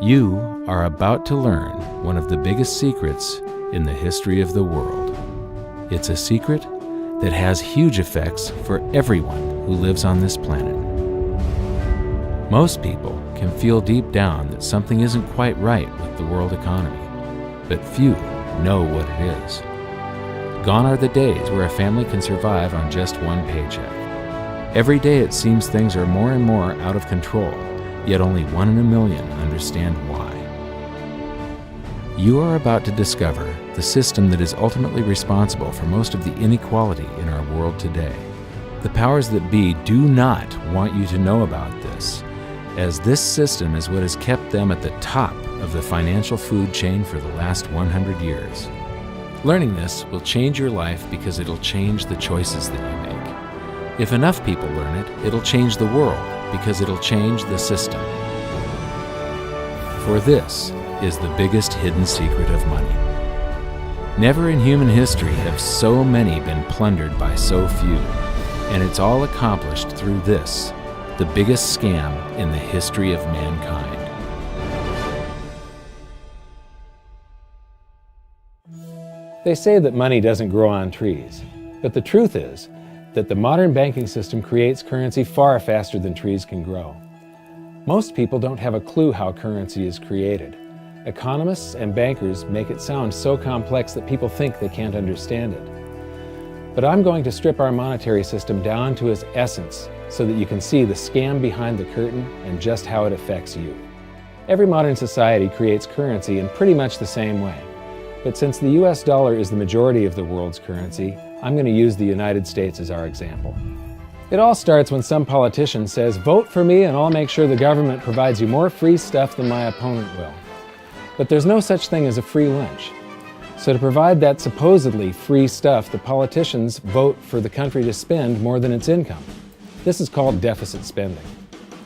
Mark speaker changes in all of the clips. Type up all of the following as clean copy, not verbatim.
Speaker 1: You are about to learn one of the biggest secrets in the history of the world. It's a secret that has huge effects for everyone who lives on this planet. Most people can feel deep down that something isn't quite right with the world economy, but few know what it is. Gone are the days where a family can survive on just one paycheck. Every day it seems things are more and more out of control, yet only 1 in a million understand why. You are about to discover the system that is ultimately responsible for most of the inequality in our world today. The powers that be do not want you to know about this, as this system is what has kept them at the top of the financial food chain for the last 100 years. Learning this will change your life because it'll change the choices that you make. If enough people learn it, it'll change the world because it'll change the system. For this is the biggest hidden secret of money. Never in human history have so many been plundered by so few, and it's all accomplished through this, the biggest scam in the history of mankind.
Speaker 2: They say that money doesn't grow on trees, but the truth is that the modern banking system creates currency far faster than trees can grow. Most people don't have a clue how currency is created. Economists and bankers make it sound so complex that people think they can't understand it. But I'm going to strip our monetary system down to its essence so that you can see the scam behind the curtain and just how it affects you. Every modern society creates currency in pretty much the same way. But since the US dollar is the majority of the world's currency, I'm going to use the United States as our example. It all starts when some politician says, "Vote for me and I'll make sure the government provides you more free stuff than my opponent will." But there's no such thing as a free lunch. So to provide that supposedly free stuff, the politicians vote for the country to spend more than its income. This is called deficit spending.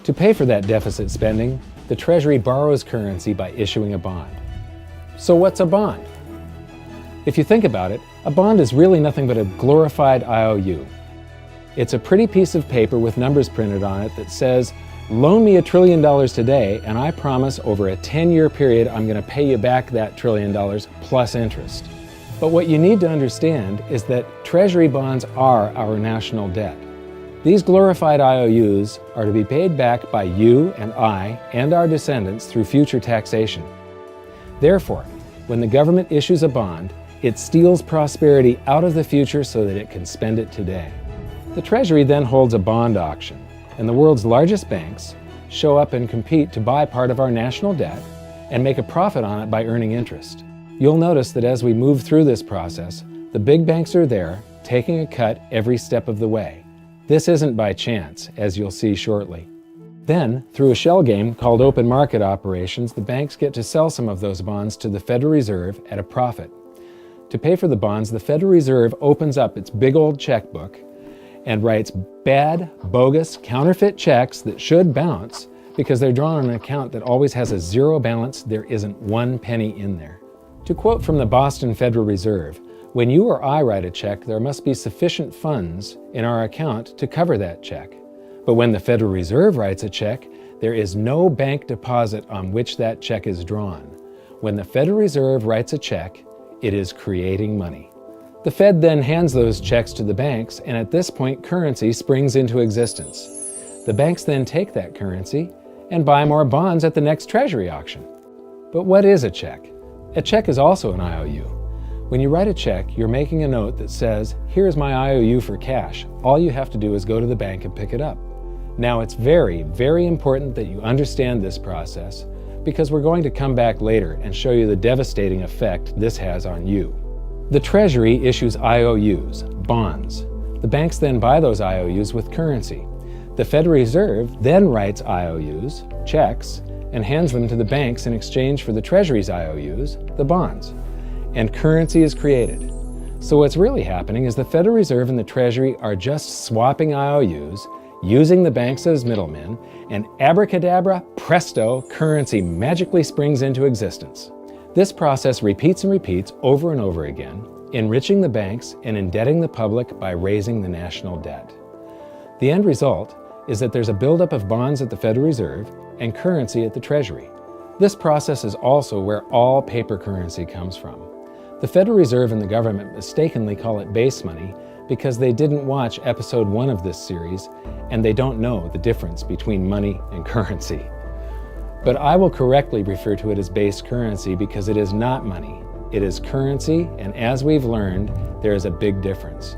Speaker 2: To pay for that deficit spending, the Treasury borrows currency by issuing a bond. So what's a bond? If you think about it, a bond is really nothing but a glorified IOU. It's a pretty piece of paper with numbers printed on it that says, "Loan me $1 trillion today, and I promise over a 10-year period I'm going to pay you back that $1 trillion plus interest." But what you need to understand is that Treasury bonds are our national debt. These glorified IOUs are to be paid back by you and I and our descendants through future taxation. Therefore, when the government issues a bond, it steals prosperity out of the future so that it can spend it today. The Treasury then holds a bond auction, and the world's largest banks show up and compete to buy part of our national debt and make a profit on it by earning interest. You'll notice that as we move through this process, the big banks are there, taking a cut every step of the way. This isn't by chance, as you'll see shortly. Then, through a shell game called open market operations, the banks get to sell some of those bonds to the Federal Reserve at a profit. To pay for the bonds, the Federal Reserve opens up its big old checkbook and writes bad, bogus, counterfeit checks that should bounce because they're drawn on an account that always has a zero balance. There isn't 1 penny in there. To quote from the Boston Federal Reserve, "When you or I write a check, there must be sufficient funds in our account to cover that check. But when the Federal Reserve writes a check, there is no bank deposit on which that check is drawn. When the Federal Reserve writes a check, it is creating money." The Fed then hands those checks to the banks, and at this point, currency springs into existence. The banks then take that currency and buy more bonds at the next Treasury auction. But what is a check? A check is also an IOU. When you write a check, you're making a note that says, "Here's my IOU for cash. All you have to do is go to the bank and pick it up." Now, it's very, very important that you understand this process because we're going to come back later and show you the devastating effect this has on you. The Treasury issues IOUs, bonds. The banks then buy those IOUs with currency. The Federal Reserve then writes IOUs, checks, and hands them to the banks in exchange for the Treasury's IOUs, the bonds. And currency is created. So what's really happening is the Federal Reserve and the Treasury are just swapping IOUs, using the banks as middlemen, and abracadabra, presto, currency magically springs into existence. This process repeats and repeats over and over again, enriching the banks and indebting the public by raising the national debt. The end result is that there's a buildup of bonds at the Federal Reserve and currency at the Treasury. This process is also where all paper currency comes from. The Federal Reserve and the government mistakenly call it base money because they didn't watch episode 1 of this series and they don't know the difference between money and currency. But I will correctly refer to it as base currency because it is not money. It is currency, and as we've learned, there is a big difference.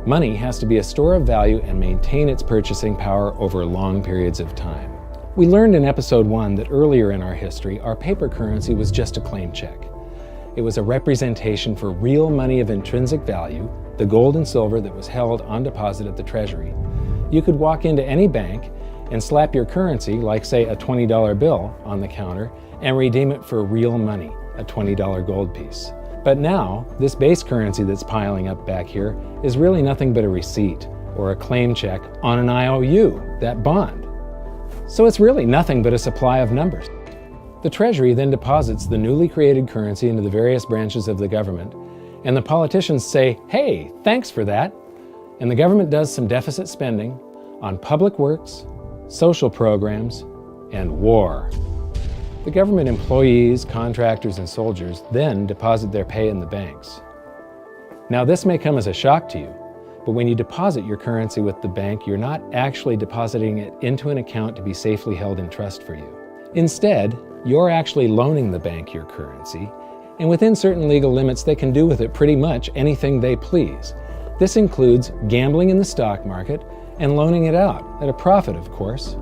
Speaker 2: Money has to be a store of value and maintain its purchasing power over long periods of time. We learned in episode 1 that earlier in our history, our paper currency was just a claim check. It was a representation for real money of intrinsic value, the gold and silver that was held on deposit at the Treasury. You could walk into any bank and slap your currency, like say a $20 bill, on the counter and redeem it for real money, a $20 gold piece. But now, this base currency that's piling up back here is really nothing but a receipt or a claim check on an IOU, that bond. So it's really nothing but a supply of numbers. The Treasury then deposits the newly created currency into the various branches of the government, and the politicians say, "Hey, thanks for that." And the government does some deficit spending on public works, social programs, and war. The government employees, contractors, and soldiers then deposit their pay in the banks. Now, this may come as a shock to you, but when you deposit your currency with the bank, you're not actually depositing it into an account to be safely held in trust for you. Instead, you're actually loaning the bank your currency, and within certain legal limits, they can do with it pretty much anything they please. This includes gambling in the stock market and loaning it out, at a profit, of course.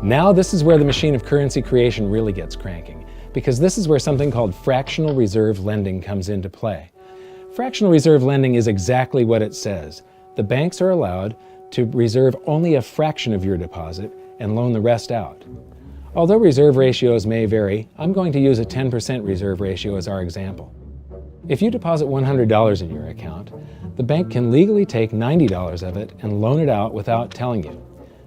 Speaker 2: Now this is where the machine of currency creation really gets cranking, because this is where something called fractional reserve lending comes into play. Fractional reserve lending is exactly what it says. The banks are allowed to reserve only a fraction of your deposit and loan the rest out. Although reserve ratios may vary, I'm going to use a 10% reserve ratio as our example. If you deposit $100 in your account, the bank can legally take $90 of it and loan it out without telling you.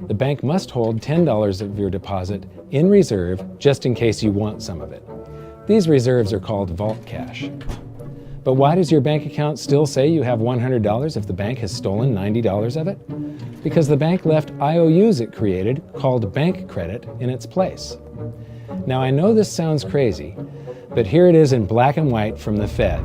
Speaker 2: The bank must hold $10 of your deposit in reserve just in case you want some of it. These reserves are called vault cash. But why does your bank account still say you have $100 if the bank has stolen $90 of it? Because the bank left IOUs it created, called bank credit, in its place. Now I know this sounds crazy, but here it is in black and white from the Fed.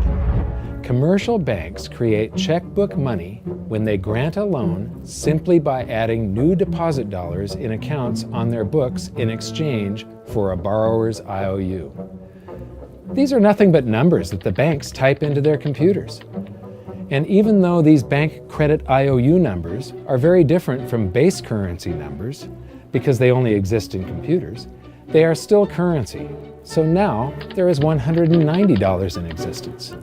Speaker 2: Commercial banks create checkbook money when they grant a loan simply by adding new deposit dollars in accounts on their books in exchange for a borrower's IOU. These are nothing but numbers that the banks type into their computers. And even though these bank credit IOU numbers are very different from base currency numbers, because they only exist in computers, they are still currency. So now there is $190 in existence.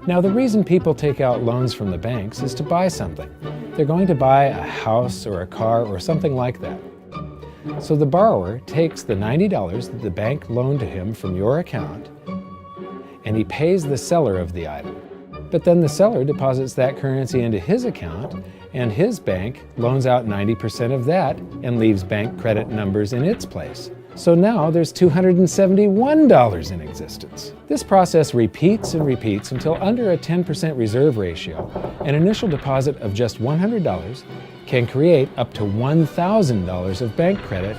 Speaker 2: Now the reason people take out loans from the banks is to buy something. They're going to buy a house or a car or something like that. So the borrower takes the $90 that the bank loaned to him from your account and he pays the seller of the item. But then the seller deposits that currency into his account and his bank loans out 90% of that and leaves bank credit numbers in its place. So now there's $271 in existence. This process repeats and repeats until under a 10% reserve ratio, an initial deposit of just $100 can create up to $1,000 of bank credit,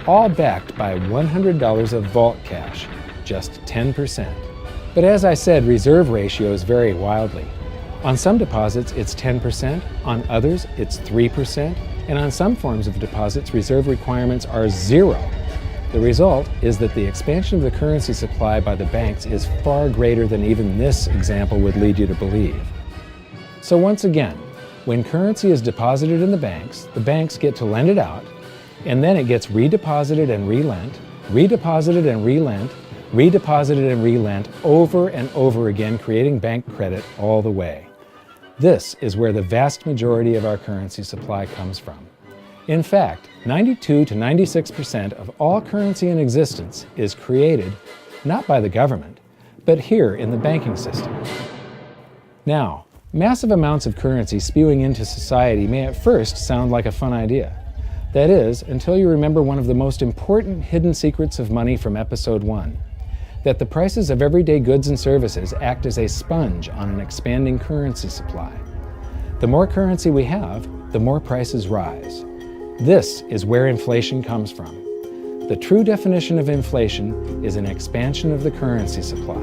Speaker 2: all backed by $100 of vault cash, just 10%. But as I said, reserve ratios vary wildly. On some deposits, it's 10%, on others, it's 3%, and on some forms of deposits, reserve requirements are 0. The result is that the expansion of the currency supply by the banks is far greater than even this example would lead you to believe. So once again, when currency is deposited in the banks get to lend it out, and then it gets redeposited and relent, redeposited and relent, redeposited and relent over and over again, creating bank credit all the way. This is where the vast majority of our currency supply comes from. In fact, 92 to 96% of all currency in existence is created not by the government, but here in the banking system. Now, massive amounts of currency spewing into society may at first sound like a fun idea. That is, until you remember one of the most important hidden secrets of money from episode 1, that the prices of everyday goods and services act as a sponge on an expanding currency supply. The more currency we have, the more prices rise. This is where inflation comes from. The true definition of inflation is an expansion of the currency supply.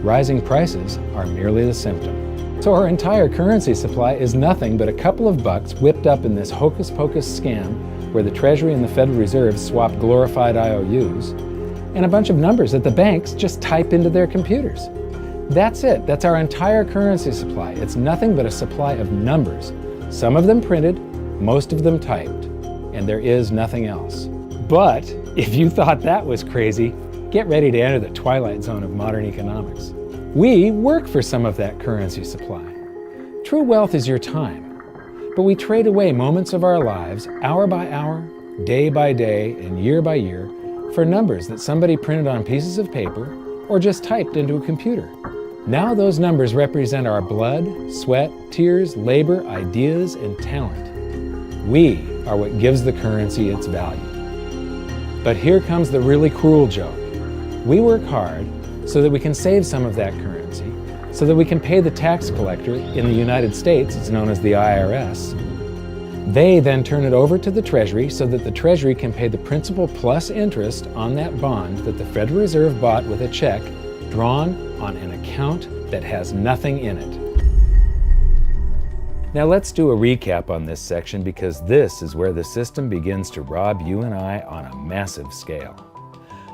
Speaker 2: Rising prices are merely the symptom. So our entire currency supply is nothing but a couple of bucks whipped up in this hocus-pocus scam where the Treasury and the Federal Reserve swap glorified IOUs, and a bunch of numbers that the banks just type into their computers. That's it. That's our entire currency supply. It's nothing but a supply of numbers. Some of them printed, most of them typed, and there is nothing else. But if you thought that was crazy, get ready to enter the twilight zone of modern economics. We work for some of that currency supply. True wealth is your time. But we trade away moments of our lives, hour by hour, day by day, and year by year, for numbers that somebody printed on pieces of paper or just typed into a computer. Now those numbers represent our blood, sweat, tears, labor, ideas, and talent. We are what gives the currency its value. But here comes the really cruel joke. We work hard so that we can save some of that currency, so that we can pay the tax collector. In the United States, it's known as the IRS. They then turn it over to the Treasury so that the Treasury can pay the principal plus interest on that bond that the Federal Reserve bought with a check drawn on an account that has nothing in it. Now let's do a recap on this section because this is where the system begins to rob you and I on a massive scale.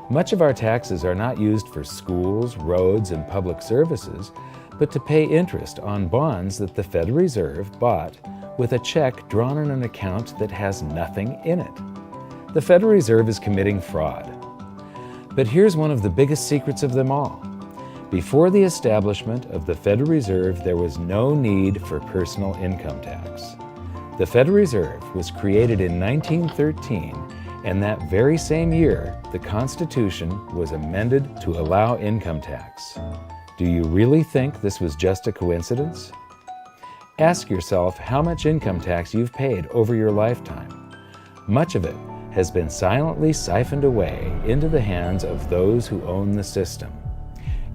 Speaker 2: Much of our taxes are not used for schools, roads, and public services, but to pay interest on bonds that the Federal Reserve bought with a check drawn on an account that has nothing in it. The Federal Reserve is committing fraud. But here's one of the biggest secrets of them all. Before the establishment of the Federal Reserve, there was no need for personal income tax. The Federal Reserve was created in 1913, and that very same year, the Constitution was amended to allow income tax. Do you really think this was just a coincidence? Ask yourself how much income tax you've paid over your lifetime. Much of it has been silently siphoned away into the hands of those who own the system.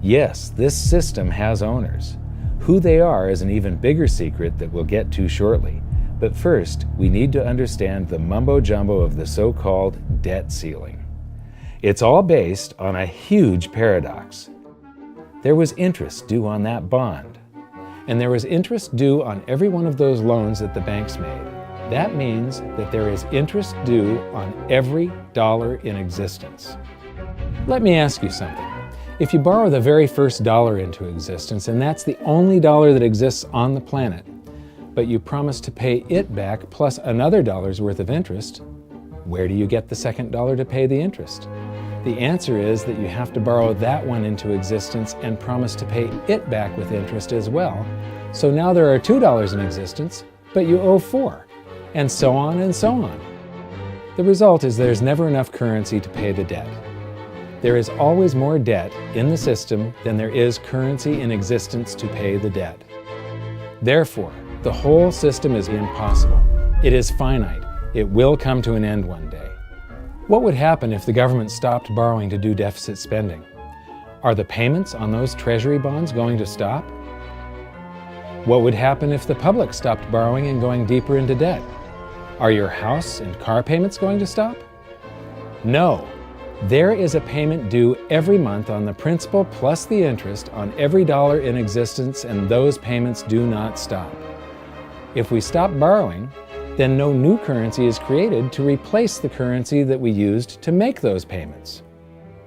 Speaker 2: Yes, this system has owners. Who they are is an even bigger secret that we'll get to shortly. But first, we need to understand the mumbo-jumbo of the so-called debt ceiling. It's all based on a huge paradox. There was interest due on that bond, and there was interest due on every one of those loans that the banks made. That means that there is interest due on every dollar in existence. Let me ask you something. If you borrow the very first dollar into existence, and that's the only dollar that exists on the planet, but you promise to pay it back plus another dollar's worth of interest, where do you get the second dollar to pay the interest? The answer is that you have to borrow that one into existence and promise to pay it back with interest as well. So now there are $2 in existence, but you owe $4, and so on and so on. The result is there's never enough currency to pay the debt. There is always more debt in the system than there is currency in existence to pay the debt. Therefore, the whole system is impossible. It is finite. It will come to an end one day. What would happen if the government stopped borrowing to do deficit spending? Are the payments on those treasury bonds going to stop? What would happen if the public stopped borrowing and going deeper into debt? Are your house and car payments going to stop? No. There is a payment due every month on the principal plus the interest on every dollar in existence, and those payments do not stop. If we stop borrowing, then no new currency is created to replace the currency that we used to make those payments.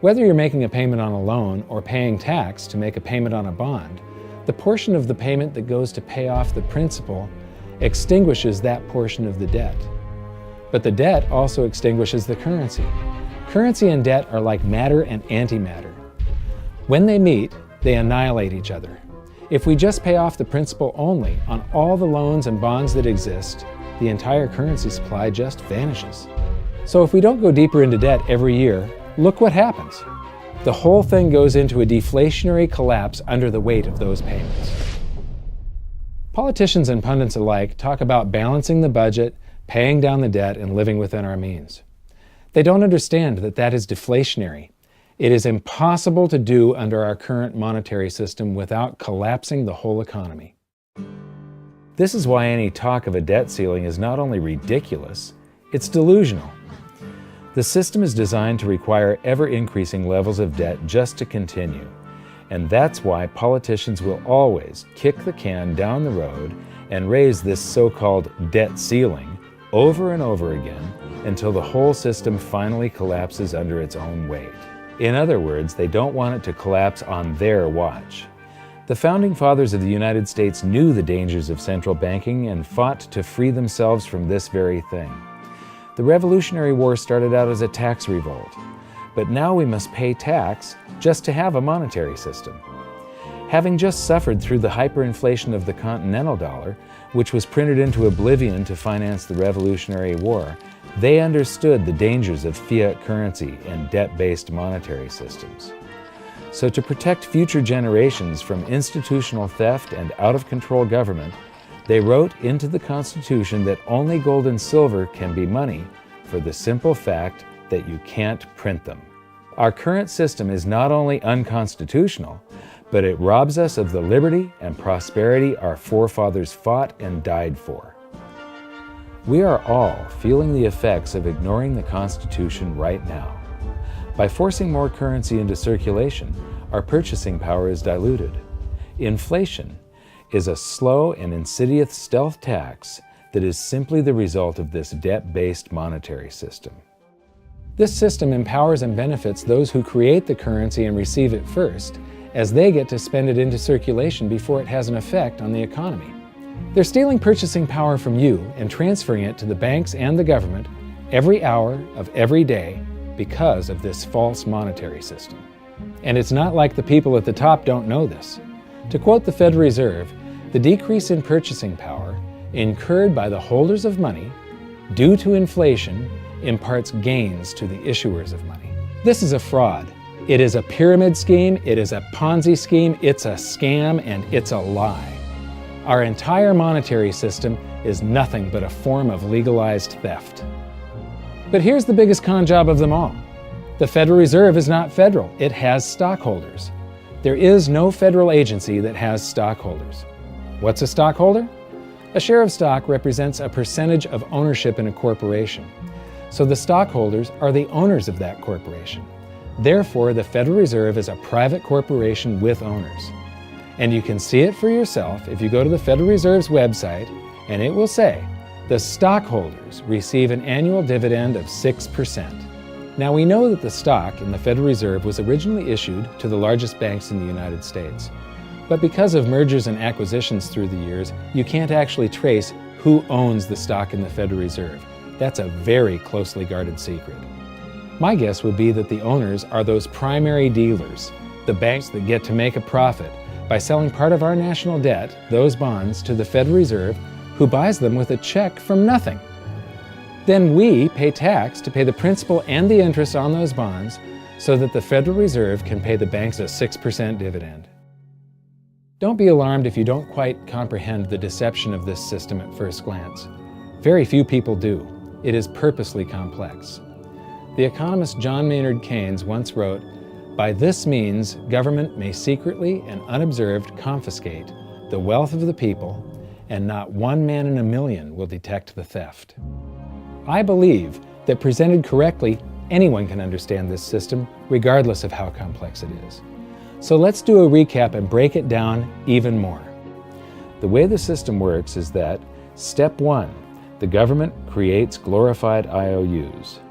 Speaker 2: Whether you're making a payment on a loan or paying tax to make a payment on a bond, the portion of the payment that goes to pay off the principal extinguishes that portion of the debt. But the debt also extinguishes the currency. Currency and debt are like matter and antimatter. When they meet, they annihilate each other. If we just pay off the principal only on all the loans and bonds that exist, the entire currency supply just vanishes. So if we don't go deeper into debt every year, look what happens. The whole thing goes into a deflationary collapse under the weight of those payments. Politicians and pundits alike talk about balancing the budget, paying down the debt, and living within our means. They don't understand that that is deflationary. It is impossible to do under our current monetary system without collapsing the whole economy. This is why any talk of a debt ceiling is not only ridiculous, it's delusional. The system is designed to require ever-increasing levels of debt just to continue. And that's why politicians will always kick the can down the road and raise this so-called debt ceiling over and over again until the whole system finally collapses under its own weight. In other words, they don't want it to collapse on their watch. The Founding Fathers of the United States knew the dangers of central banking and fought to free themselves from this very thing. The Revolutionary War started out as a tax revolt, but now we must pay tax just to have a monetary system. Having just suffered through the hyperinflation of the continental dollar, which was printed into oblivion to finance the Revolutionary War, they understood the dangers of fiat currency and debt-based monetary systems. So to protect future generations from institutional theft and out-of-control government, they wrote into the Constitution that only gold and silver can be money for the simple fact that you can't print them. Our current system is not only unconstitutional, but it robs us of the liberty and prosperity our forefathers fought and died for. We are all feeling the effects of ignoring the Constitution right now. By forcing more currency into circulation, our purchasing power is diluted. Inflation is a slow and insidious stealth tax that is simply the result of this debt-based monetary system. This system empowers and benefits those who create the currency and receive it first, as they get to spend it into circulation before it has an effect on the economy. They're stealing purchasing power from you and transferring it to the banks and the government every hour of every day because of this false monetary system. And it's not like the people at the top don't know this. To quote the Federal Reserve, the decrease in purchasing power incurred by the holders of money due to inflation imparts gains to the issuers of money. This is a fraud. It is a pyramid scheme, it is a Ponzi scheme, it's a scam, and it's a lie. Our entire monetary system is nothing but a form of legalized theft. But here's the biggest con job of them all. The Federal Reserve is not federal, it has stockholders. There is no federal agency that has stockholders. What's a stockholder? A share of stock represents a percentage of ownership in a corporation. So the stockholders are the owners of that corporation. Therefore, the Federal Reserve is a private corporation with owners. And you can see it for yourself if you go to the Federal Reserve's website, and it will say, the stockholders receive an annual dividend of 6%. Now we know that the stock in the Federal Reserve was originally issued to the largest banks in the United States. But because of mergers and acquisitions through the years, you can't actually trace who owns the stock in the Federal Reserve. That's a very closely guarded secret. My guess would be that the owners are those primary dealers, the banks that get to make a profit by selling part of our national debt, those bonds, to the Federal Reserve, who buys them with a check from nothing. Then we pay tax to pay the principal and the interest on those bonds so that the Federal Reserve can pay the banks a 6% dividend. Don't be alarmed if you don't quite comprehend the deception of this system at first glance. Very few people do. It is purposely complex. The economist John Maynard Keynes once wrote, "By this means, government may secretly and unobserved confiscate the wealth of the people, and not one man in a million will detect the theft." I believe that presented correctly, anyone can understand this system, regardless of how complex it is. So let's do a recap and break it down even more. The way the system works is that, step 1, the government creates glorified IOUs.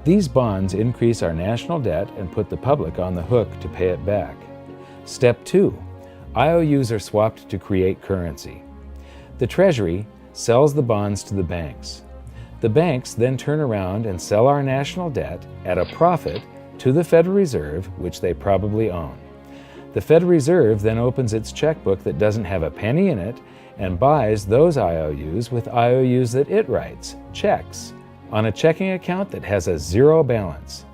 Speaker 2: These bonds increase our national debt and put the public on the hook to pay it back. Step 2, IOUs are swapped to create currency. The Treasury sells the bonds to the banks. The banks then turn around and sell our national debt at a profit to the Federal Reserve, which they probably own. The Federal Reserve then opens its checkbook that doesn't have a penny in it and buys those IOUs with IOUs that it writes, checks, on a checking account that has a zero balance.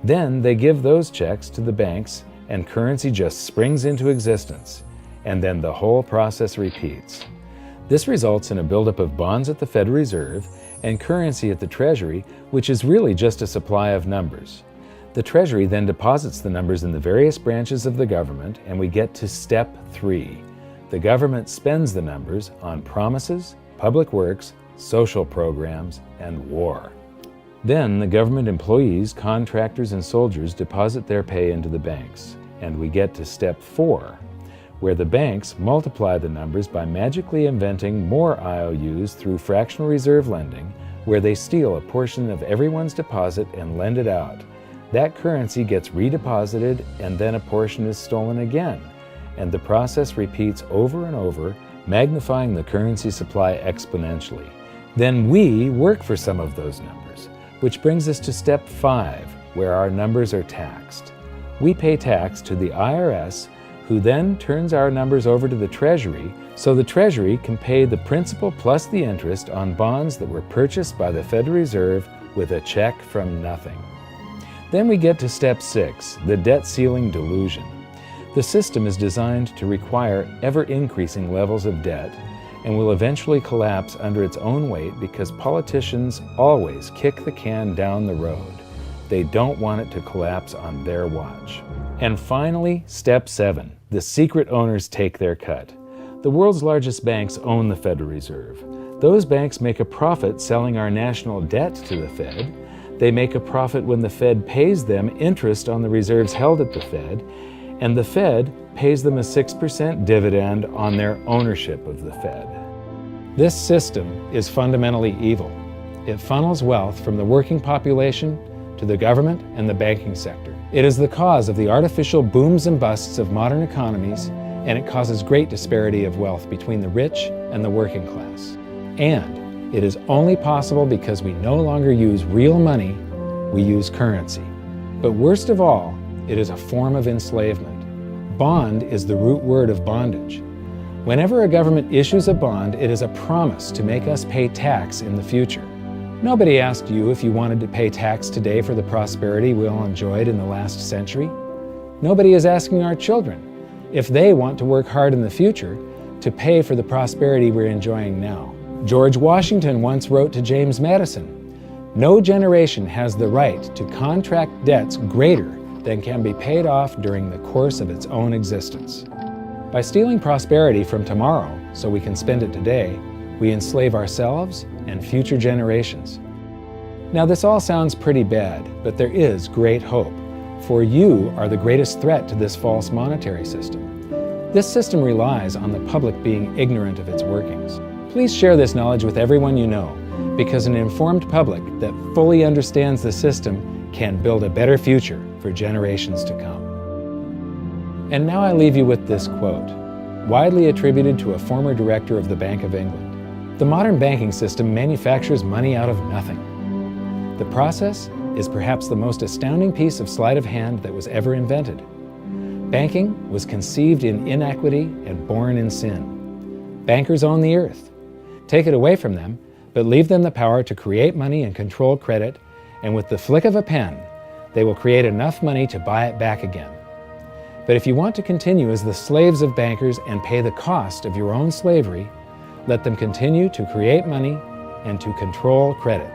Speaker 2: Then they give those checks to the banks and currency just springs into existence, and then the whole process repeats. This results in a buildup of bonds at the Federal Reserve and currency at the Treasury, which is really just a supply of numbers. The Treasury then deposits the numbers in the various branches of the government, and we get to step 3. The government spends the numbers on promises, public works, social programs, and war.
Speaker 1: Then the government employees, contractors, and soldiers deposit their pay into the banks. And we get to step 4, where the banks multiply the numbers by magically inventing more IOUs through fractional reserve lending, where they steal a portion of everyone's deposit and lend it out. That currency gets redeposited, and then a portion is stolen again. And the process repeats over and over, magnifying the currency supply exponentially. Then we work for some of those numbers, which brings us to step 5, where our numbers are taxed. We pay tax to the IRS, who then turns our numbers over to the Treasury, so the Treasury can pay the principal plus the interest on bonds that were purchased by the Federal Reserve with a check from nothing. Then we get to step 6, the debt ceiling delusion. The system is designed to require ever-increasing levels of debt and will eventually collapse under its own weight because politicians always kick the can down the road. They don't want it to collapse on their watch. And finally, step 7, the secret owners take their cut. The world's largest banks own the Federal Reserve. Those banks make a profit selling our national debt to the Fed. They make a profit when the Fed pays them interest on the reserves held at the Fed, and the Fed pays them a 6% dividend on their ownership of the Fed. This system is fundamentally evil. It funnels wealth from the working population to the government and the banking sector. It is the cause of the artificial booms and busts of modern economies, and it causes great disparity of wealth between the rich and the working class. And it is only possible because we no longer use real money, we use currency. But worst of all, it is a form of enslavement. Bond is the root word of bondage. Whenever a government issues a bond, it is a promise to make us pay tax in the future. Nobody asked you if you wanted to pay tax today for the prosperity we all enjoyed in the last century. Nobody is asking our children if they want to work hard in the future to pay for the prosperity we're enjoying now. George Washington once wrote to James Madison, "No generation has the right to contract debts greater than can be paid off during the course of its own existence." By stealing prosperity from tomorrow so we can spend it today, we enslave ourselves and future generations. Now this all sounds pretty bad, but there is great hope, for you are the greatest threat to this false monetary system. This system relies on the public being ignorant of its workings. Please share this knowledge with everyone you know, because an informed public that fully understands the system can build a better future for generations to come. And now I leave you with this quote, widely attributed to a former director of the Bank of England. The modern banking system manufactures money out of nothing. The process is perhaps the most astounding piece of sleight of hand that was ever invented. Banking was conceived in inequity and born in sin. Bankers own the earth. Take it away from them, but leave them the power to create money and control credit, and with the flick of a pen, they will create enough money to buy it back again. But if you want to continue as the slaves of bankers and pay the cost of your own slavery, let them continue to create money and to control credit.